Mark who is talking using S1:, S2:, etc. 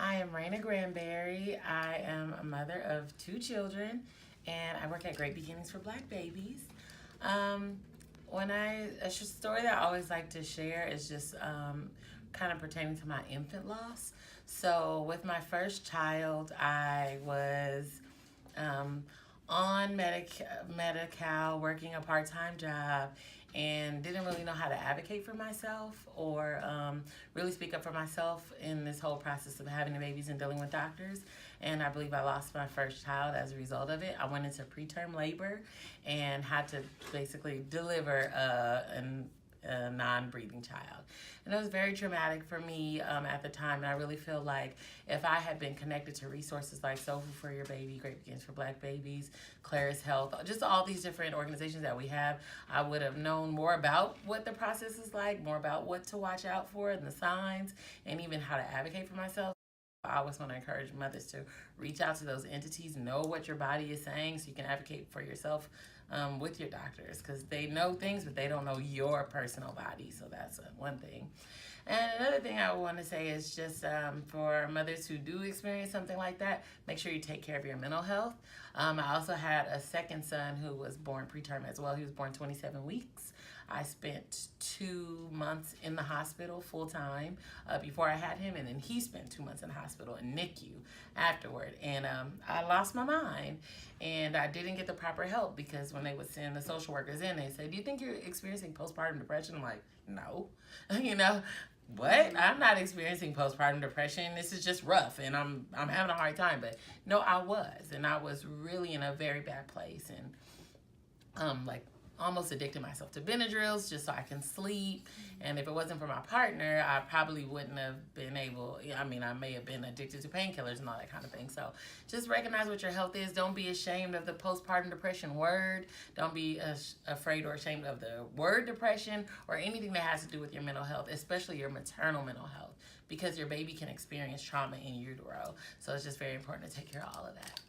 S1: I am Raena Granberry. I am a mother of 2 children, and I work at Great Beginnings for Black Babies. A story that I always like to share is just kind of pertaining to my infant loss. So with my first child, I was on Medi-Cal, working a part-time job, and didn't really know how to advocate for myself or really speak up for myself in this whole process of having the babies and dealing with doctors. And I believe I lost my first child as a result of it. I went into preterm labor and had to basically deliver a non-breathing child. And it was very traumatic for me at the time, and I really feel like if I had been connected to resources like SoulFoodForYourBaby, Great Beginnings for Black Babies, Claris Health, just all these different organizations that we have, I would have known more about what the process is like, more about what to watch out for and the signs, and even how to advocate for myself. I always want to encourage mothers to reach out to those entities, know what your body is saying so you can advocate for yourself with your doctors, because they know things, but they don't know your personal body. So that's one thing. And another thing I want to say is just for mothers who do experience something like that, make sure you take care of your mental health. I also had a second son who was born preterm as well. He was born 27 weeks. I spent 2 months in the hospital full time before I had him, and then he spent 2 months in the hospital in NICU afterward. And I lost my mind, and I didn't get the proper help, because when they would send the social workers in, they say, "Do you think you're experiencing postpartum depression?" I'm like, "No." What? I'm not experiencing postpartum depression. This is just rough, and I'm having a hard time. But no, I was really in a very bad place, and like almost addicted myself to Benadryls just so I can sleep. And if it wasn't for my partner, I probably wouldn't have been able, I may have been addicted to painkillers and all that kind of thing. So just recognize what your health is. Don't be ashamed of the postpartum depression word. Don't be afraid or ashamed of the word depression or anything that has to do with your mental health, especially your maternal mental health, because your baby can experience trauma in utero. So it's just very important to take care of all of that.